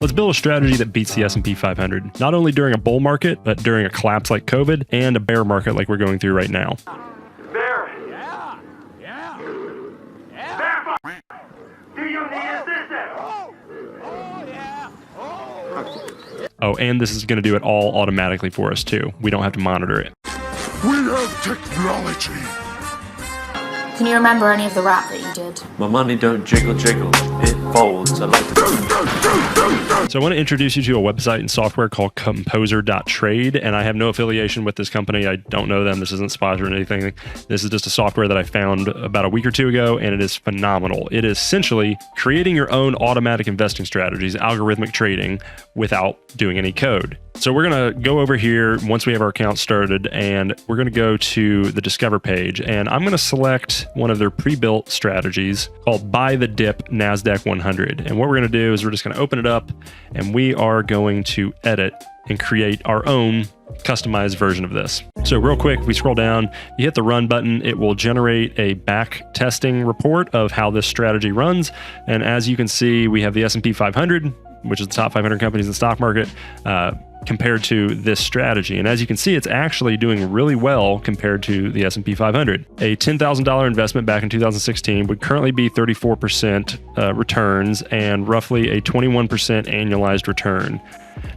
Let's build a strategy that beats the S&P 500, not only during a bull market, but during a collapse like COVID and a bear market like we're going through right now. Bear. Yeah. Bear. Do you need assistance? Oh, and this is going to do it all automatically for us too. We don't have to monitor it. We have technology. Can you remember any of the rap that you did? My money don't jiggle, it folds. I like to... So I want to introduce you to a website and software called Composer.trade, and I have no affiliation with this company. I don't know them. This isn't sponsored or anything. This is just a software that I found about a week or two ago, and it is phenomenal. It is essentially creating your own automatic investing strategies, algorithmic trading, without doing any code. So we're going to go over here once we have our account started, and we're going to go to the Discover page, and I'm going to select one of their pre-built strategies called Buy the Dip NASDAQ 100. And what we're going to do is we're just going to open it up, and we are going to edit and create our own customized version of this. So real quick, we scroll down, you hit the run button, it will generate a back testing report of how this strategy runs. And as you can see, we have the S&P 500, which is the top 500 companies in the stock market, compared to this strategy. And as you can see, it's actually doing really well compared to the S&P 500. A $10,000 investment back in 2016 would currently be 34% returns and roughly a 21% annualized return.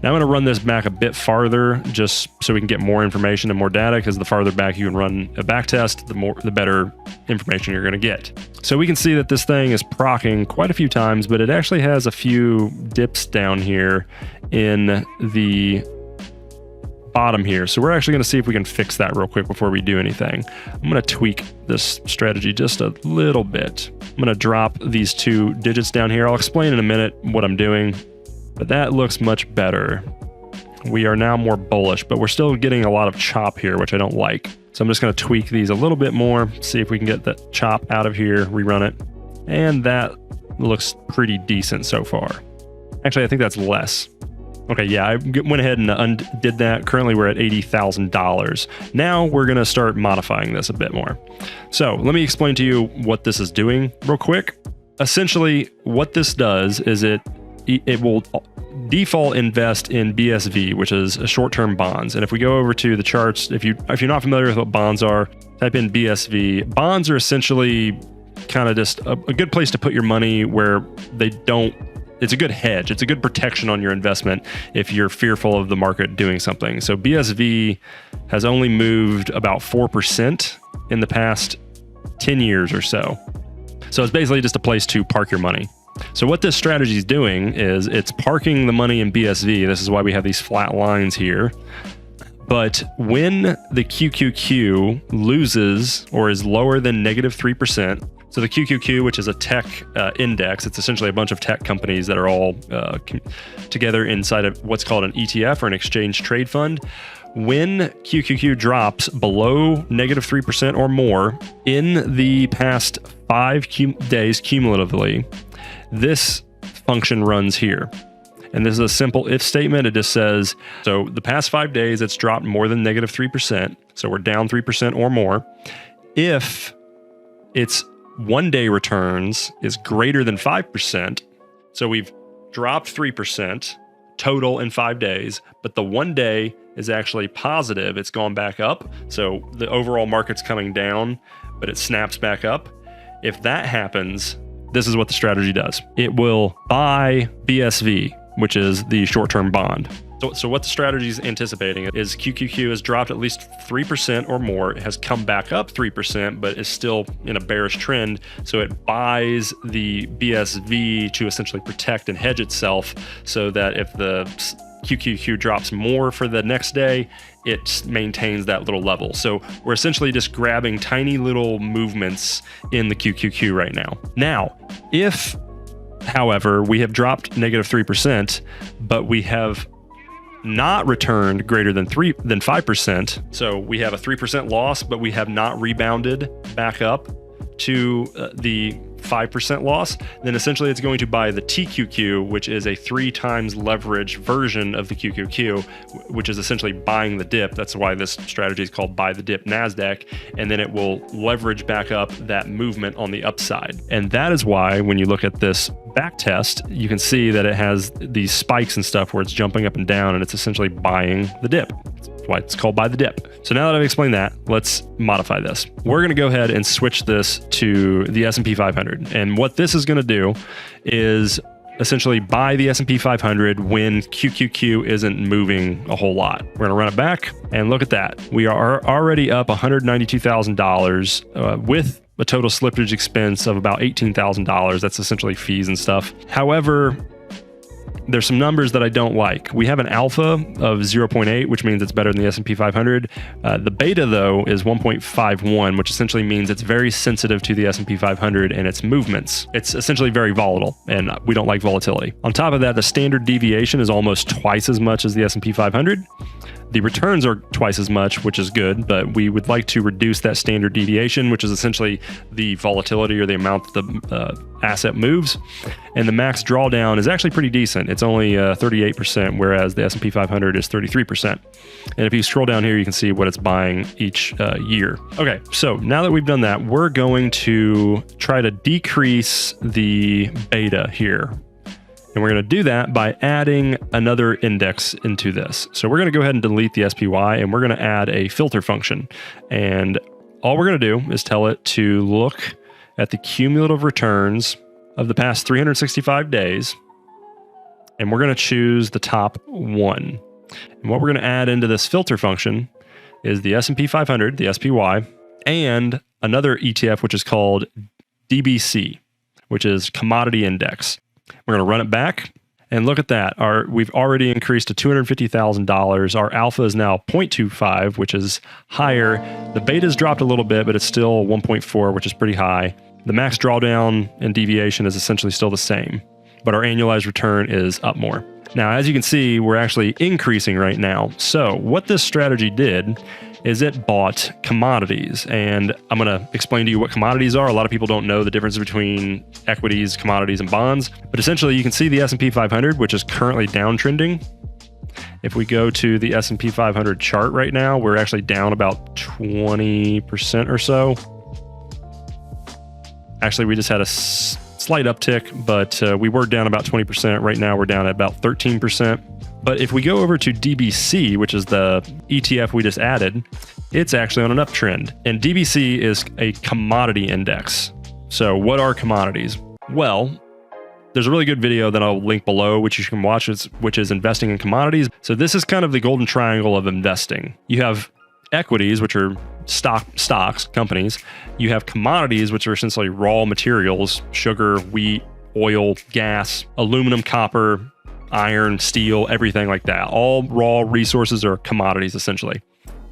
Now I'm going to run this back a bit farther just so we can get more information and more data, because the farther back you can run a back test, the better information you're going to get. So we can see that this thing is procking quite a few times, but it actually has a few dips down here in the bottom here. So we're actually going to see if we can fix that real quick before we do anything. I'm going to tweak this strategy just a little bit. I'm going to drop these 2 digits down here. I'll explain in a minute what I'm doing, but that looks much better. We are now more bullish, but we're still getting a lot of chop here, which I don't like. So I'm just going to tweak these a little bit more, see if we can get the chop out of here, rerun it. And that looks pretty decent so far. Actually, I think that's less. Okay, yeah, I went ahead and undid that. Currently, we're at $80,000. Now we're going to start modifying this a bit more. So let me explain to you what this is doing real quick. Essentially, what this does is it will default invest in BSV, which is a short-term bonds. And if we go over to the charts, if you're not familiar with what bonds are, type in BSV. Bonds are essentially kind of just a good place to put your money where they don't. It's a good hedge. It's a good protection on your investment if you're fearful of the market doing something. So BSV has only moved about 4% in the past 10 years or so. So it's basically just a place to park your money. So what this strategy is doing is it's parking the money in BSV. This is why we have these flat lines here. But when the QQQ loses or is lower than -3%, so the QQQ, which is a tech index, it's essentially a bunch of tech companies that are all together inside of what's called an ETF or an exchange trade fund. When QQQ drops below -3% or more in the past 5 days cumulatively, this function runs here. And this is a simple if statement. It just says, so the past 5 days, it's dropped more than -3%. So we're down 3% or more. If its 1 day returns is greater than 5%, so we've dropped 3% total in 5 days, but the 1 day is actually positive. It's gone back up. So the overall market's coming down, but it snaps back up. If that happens, this is what the strategy does. It will buy BSV, which is the short-term bond. So what the strategy is anticipating is QQQ has dropped at least 3% or more. It has come back up 3%, but is still in a bearish trend. So it buys the BSV to essentially protect and hedge itself so that if the QQQ drops more for the next day, it maintains that little level. So we're essentially just grabbing tiny little movements in the QQQ right now. Now, if, however, we have dropped -3%, but we have not returned greater than 5%. So we have a 3% loss, but we have not rebounded back up to the 5% loss, then essentially it's going to buy the TQQ, which is a 3 times leverage version of the QQQ, which is essentially buying the dip. That's why this strategy is called Buy the Dip NASDAQ. And then it will leverage back up that movement on the upside. And that is why when you look at this back test, you can see that it has these spikes and stuff where it's jumping up and down, and it's essentially buying the dip. That's why it's called buy the dip. So now that I've explained that, let's modify this. We're going to go ahead and switch this to the S&P 500. And what this is going to do is essentially buy the S&P 500 when QQQ isn't moving a whole lot. We're going to run it back and look at that. We are already up $192,000 with a total slippage expense of about $18,000. That's essentially fees and stuff. However, there's some numbers that I don't like. We have an alpha of 0.8, which means it's better than the S&P 500. The beta, though, is 1.51, which essentially means it's very sensitive to the S&P 500 and its movements. It's essentially very volatile, and we don't like volatility. On top of that, the standard deviation is almost twice as much as the S&P 500. The returns are twice as much, which is good, but we would like to reduce that standard deviation, which is essentially the volatility or the amount that the asset moves. And the max drawdown is actually pretty decent. It's only 38%, whereas the S&P 500 is 33%. And if you scroll down here, you can see what it's buying each year. Okay, so now that we've done that, we're going to try to decrease the beta here. And we're going to do that by adding another index into this. So we're going to go ahead and delete the SPY, and we're going to add a filter function. And all we're going to do is tell it to look at the cumulative returns of the past 365 days. And we're going to choose the top one. And what we're going to add into this filter function is the S&P 500, the SPY, and another ETF, which is called DBC, which is Commodity Index. We're going to run it back and look at that. We've already increased to $250,000. Our alpha is now 0.25, which is higher. The beta's dropped a little bit, but it's still 1.4, which is pretty high. The max drawdown and deviation is essentially still the same, but our annualized return is up more. Now, as you can see, we're actually increasing right now. So what this strategy did is it bought commodities. And I'm going to explain to you what commodities are. A lot of people don't know the difference between equities, commodities, and bonds. But essentially, you can see the S&P 500, which is currently downtrending. If we go to the S&P 500 chart right now, we're actually down about 20% or so. Actually, we just had a slight uptick, but we were down about 20%. Right now, we're down at about 13%. But if we go over to DBC, which is the ETF we just added, it's actually on an uptrend. And DBC is a commodity index. So what are commodities? Well, there's a really good video that I'll link below, which you can watch, which is investing in commodities. So this is kind of the golden triangle of investing. You have equities, which are stocks, companies. You have commodities, which are essentially raw materials, sugar, wheat, oil, gas, aluminum, copper, iron, steel, everything like that. All raw resources are commodities, essentially.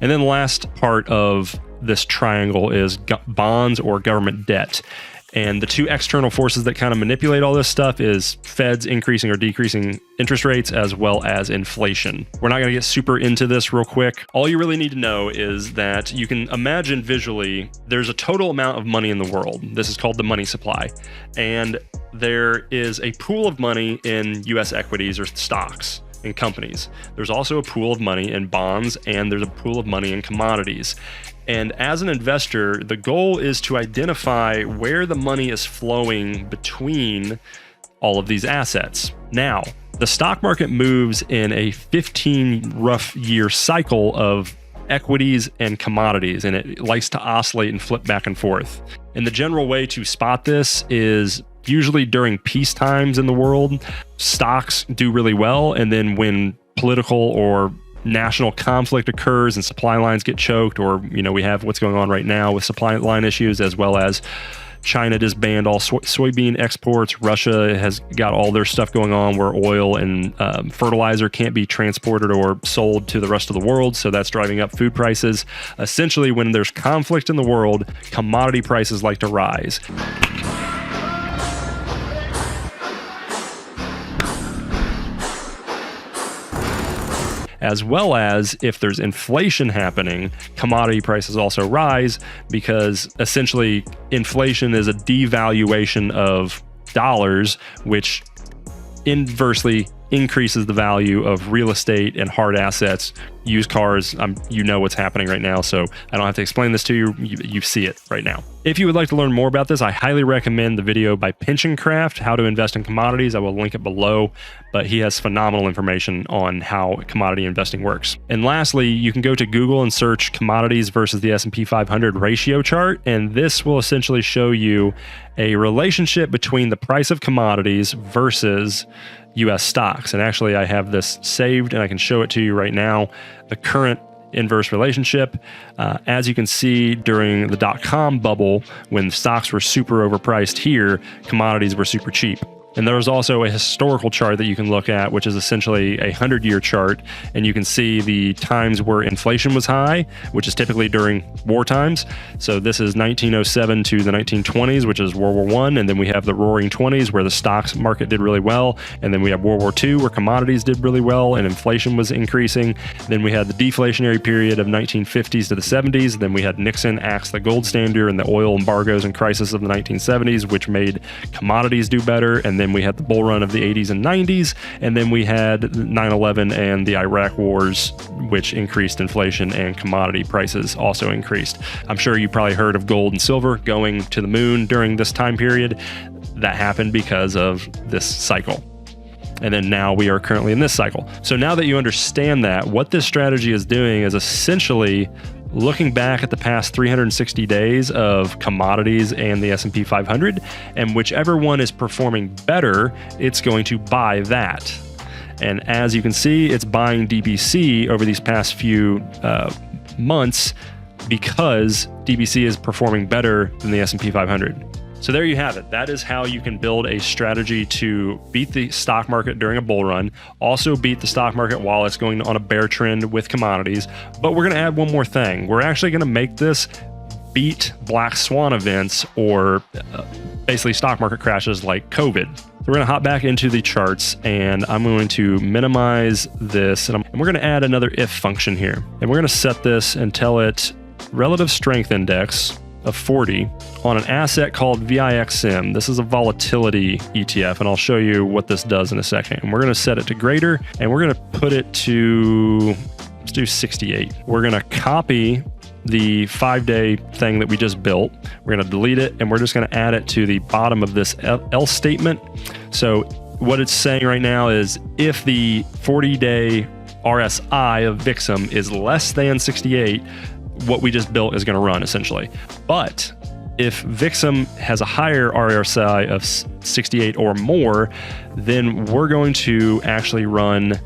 And then the last part of this triangle is bonds or government debt. And the two external forces that kind of manipulate all this stuff is Feds increasing or decreasing interest rates, as well as inflation. We're not going to get super into this real quick. All you really need to know is that you can imagine visually there's a total amount of money in the world. This is called the money supply. And there is a pool of money in US equities or stocks and companies. There's also a pool of money in bonds, and there's a pool of money in commodities. And as an investor, the goal is to identify where the money is flowing between all of these assets. Now, the stock market moves in a 15 rough year cycle of equities and commodities, and it likes to oscillate and flip back and forth. And the general way to spot this is usually during peace times in the world, stocks do really well. And then when political or national conflict occurs and supply lines get choked, or, we have what's going on right now with supply line issues, as well as China just banned all soybean exports. Russia has got all their stuff going on where oil and fertilizer can't be transported or sold to the rest of the world. So that's driving up food prices. Essentially, when there's conflict in the world, commodity prices like to rise. As well as if there's inflation happening, commodity prices also rise, because essentially inflation is a devaluation of dollars, which inversely increases the value of real estate and hard assets, used cars, you know what's happening right now, so I don't have to explain this to you. You see it right now. If you would like to learn more about this, I highly recommend the video by PensionCraft, How to Invest in Commodities. I will link it below, but he has phenomenal information on how commodity investing works. And lastly, you can go to Google and search commodities versus the S&P 500 ratio chart, and this will essentially show you a relationship between the price of commodities versus US stocks. And actually, I have this saved and I can show it to you right now. The current inverse relationship. As you can see, during the dot-com bubble, when stocks were super overpriced here, commodities were super cheap. And there's also a historical chart that you can look at, which is essentially a 100-year chart. And you can see the times where inflation was high, which is typically during war times. So this is 1907 to the 1920s, which is World War I. And then we have the Roaring 20s, where the stocks market did really well. And then we have World War II, where commodities did really well and inflation was increasing. Then we had the deflationary period of 1950s to the 70s. Then we had Nixon axe the gold standard and the oil embargoes and crisis of the 1970s, which made commodities do better. And then we had the bull run of the 80s and 90s, and then we had 9/11 and the Iraq wars, which increased inflation and commodity prices also increased. I'm sure you probably heard of gold and silver going to the moon during this time period. That happened because of this cycle. And then now we are currently in this cycle. So now that you understand that, what this strategy is doing is essentially looking back at the past 360 days of commodities and the S&P 500, and whichever one is performing better, it's going to buy that. And as you can see, it's buying DBC over these past few months because DBC is performing better than the S&P 500. So there you have it. That is how you can build a strategy to beat the stock market during a bull run, also beat the stock market while it's going on a bear trend with commodities. But we're going to add one more thing. We're actually going to make this beat black swan events or basically stock market crashes like COVID. So we're going to hop back into the charts, and I'm going to minimize this, and we're going to add another if function here. And we're going to set this and tell it relative strength index of 40 on an asset called VIXM. This is a volatility ETF, and I'll show you what this does in a second. And we're going to set it to greater, and we're going to put it to, let's do 68. We're going to copy the 5-day thing that we just built. We're going to delete it, and we're just going to add it to the bottom of this else statement. So what it's saying right now is if the 40-day RSI of VIXM is less than 68, what we just built is going to run essentially. But if VIXM has a higher RSI of 68 or more, then we're going to actually run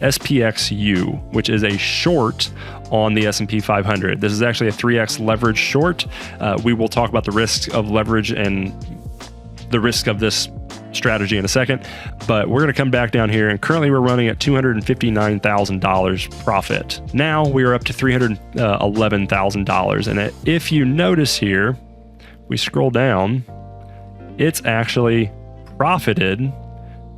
SPXU, which is a short on the S&P 500. This is actually a 3x leverage short. We will talk about the risks of leverage and the risk of this strategy in a second, but we're going to come back down here, and currently we're running at $259,000 profit. Now we are up to $311,000, and if you notice here, we scroll down, it's actually profited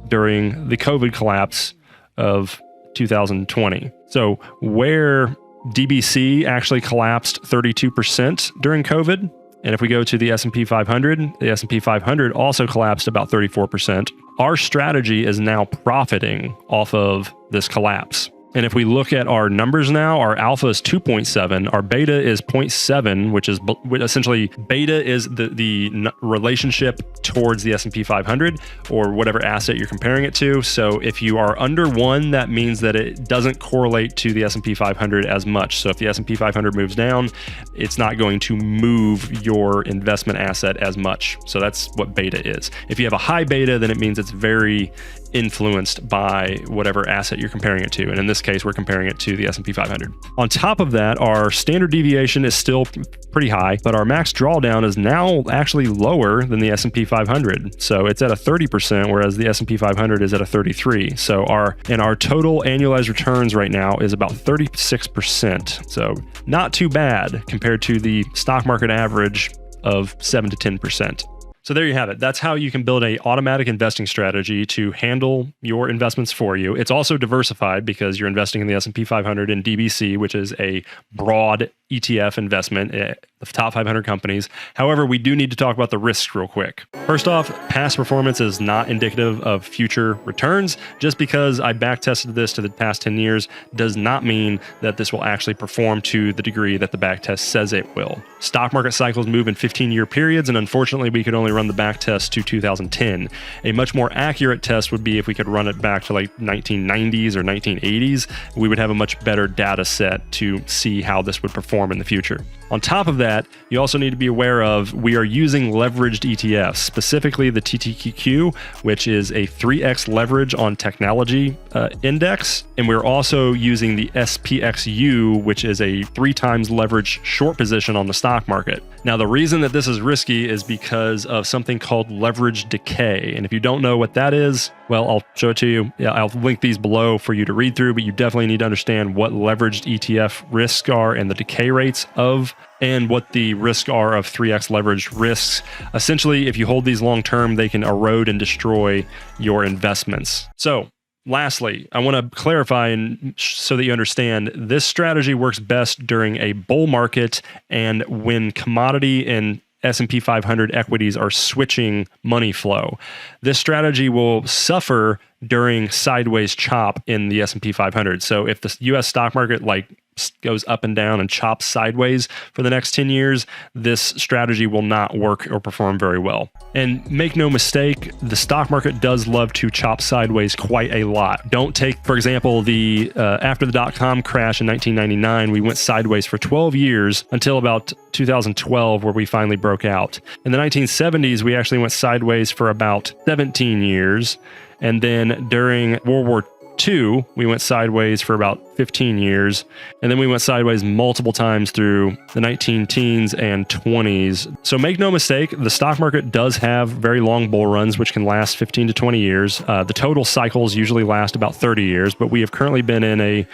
during the COVID collapse of 2020. So where DBC actually collapsed 32% during COVID, and if we go to the S&P 500, the S&P 500 also collapsed about 34%. Our strategy is now profiting off of this collapse. And if we look at our numbers now, our alpha is 2.7, our beta is 0.7, which is essentially beta is the relationship towards the S&P 500 or whatever asset you're comparing it to. So if you are under 1, that means that it doesn't correlate to the S&P 500 as much. So if the S&P 500 moves down, it's not going to move your investment asset as much. So that's what beta is. If you have a high beta, then it means it's very influenced by whatever asset you're comparing it to. And in this case, we're comparing it to the S&P 500. On top of that, our standard deviation is still pretty high, but our max drawdown is now actually lower than the S&P 500. So it's at a 30%, whereas the S&P 500 is at a 33%. So our total annualized returns right now is about 36%. So not too bad compared to the stock market average of 7 to 10%. So there you have it. That's how you can build an automatic investing strategy to handle your investments for you. It's also diversified because you're investing in the S&P 500 and DBC, which is a broad ETF investment, the top 500 companies. However, we do need to talk about the risks real quick. First off, past performance is not indicative of future returns. Just because I backtested this to the past 10 years does not mean that this will actually perform to the degree that the backtest says it will. Stock market cycles move in 15-year periods, and unfortunately, we could only run the backtest to 2010. A much more accurate test would be if we could run it back to like 1990s or 1980s. We would have a much better data set to see how this would perform in the future. On top of that, you also need to be aware of we are using leveraged ETFs, specifically the TTQQ, which is a 3x leverage on technology index. And we're also using the SPXU, which is a 3 times leverage short position on the stock market. Now, the reason that this is risky is because of something called leverage decay. And if you don't know what that is, well, I'll show it to you. Yeah, I'll link these below for you to read through, but you definitely need to understand what leveraged ETF risks are and the decay rates of, and what the risks are of 3x leverage risks. Essentially, if you hold these long term, they can erode and destroy your investments. So, lastly, I want to clarify and so that you understand, this strategy works best during a bull market and when commodity and S&P 500 equities are switching money flow. This strategy will suffer during sideways chop in the S&P 500. So if the US stock market goes up and down and chops sideways for the next 10 years, this strategy will not work or perform very well. And make no mistake, the stock market does love to chop sideways quite a lot. Don't take, for example, after the dot-com crash in 1999, we went sideways for 12 years until about 2012, where we finally broke out. In the 1970s, we actually went sideways for about 17 years. And then during World War II, we went sideways for about 15 years. And then we went sideways multiple times through the 19-teens and 20s. So make no mistake, the stock market does have very long bull runs, which can last 15 to 20 years. The total cycles usually last about 30 years, but we have currently been in a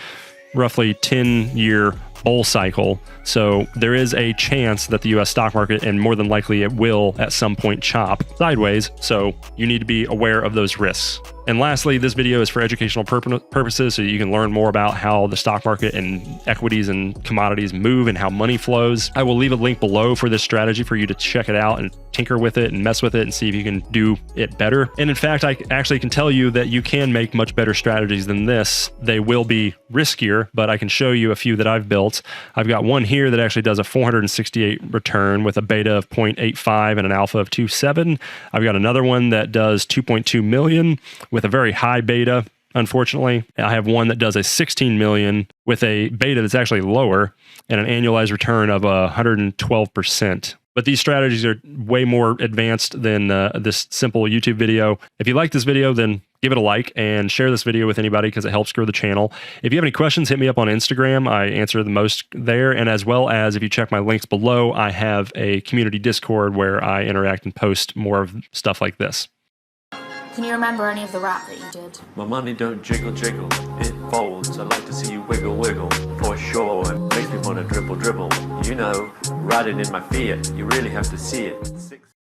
roughly 10-year bull cycle. So there is a chance that the US stock market, and more than likely it will at some point, chop sideways. So you need to be aware of those risks. And lastly, this video is for educational purposes, so you can learn more about how the stock market and equities and commodities move and how money flows. I will leave a link below for this strategy for you to check it out and tinker with it and mess with it and see if you can do it better. And in fact, I actually can tell you that you can make much better strategies than this. They will be riskier, but I can show you a few that I've built. I've got one here that actually does a 468 return with a beta of 0.85 and an alpha of 2.7. I've got another one that does 2.2 million with a very high beta. Unfortunately, I have one that does a 16 million with a beta that's actually lower and an annualized return of 112%. But these strategies are way more advanced than this simple YouTube video. If you like this video, then give it a like and share this video with anybody because it helps grow the channel. If you have any questions, hit me up on Instagram. I answer the most there. And as well as if you check my links below, I have a community Discord where I interact and post more of stuff like this. Can you remember any of the rap that you did? My money don't jiggle jiggle, it folds. I like to see you wiggle wiggle, for sure. It makes me wanna dribble dribble. You know, riding in my Fiat, you really have to see it.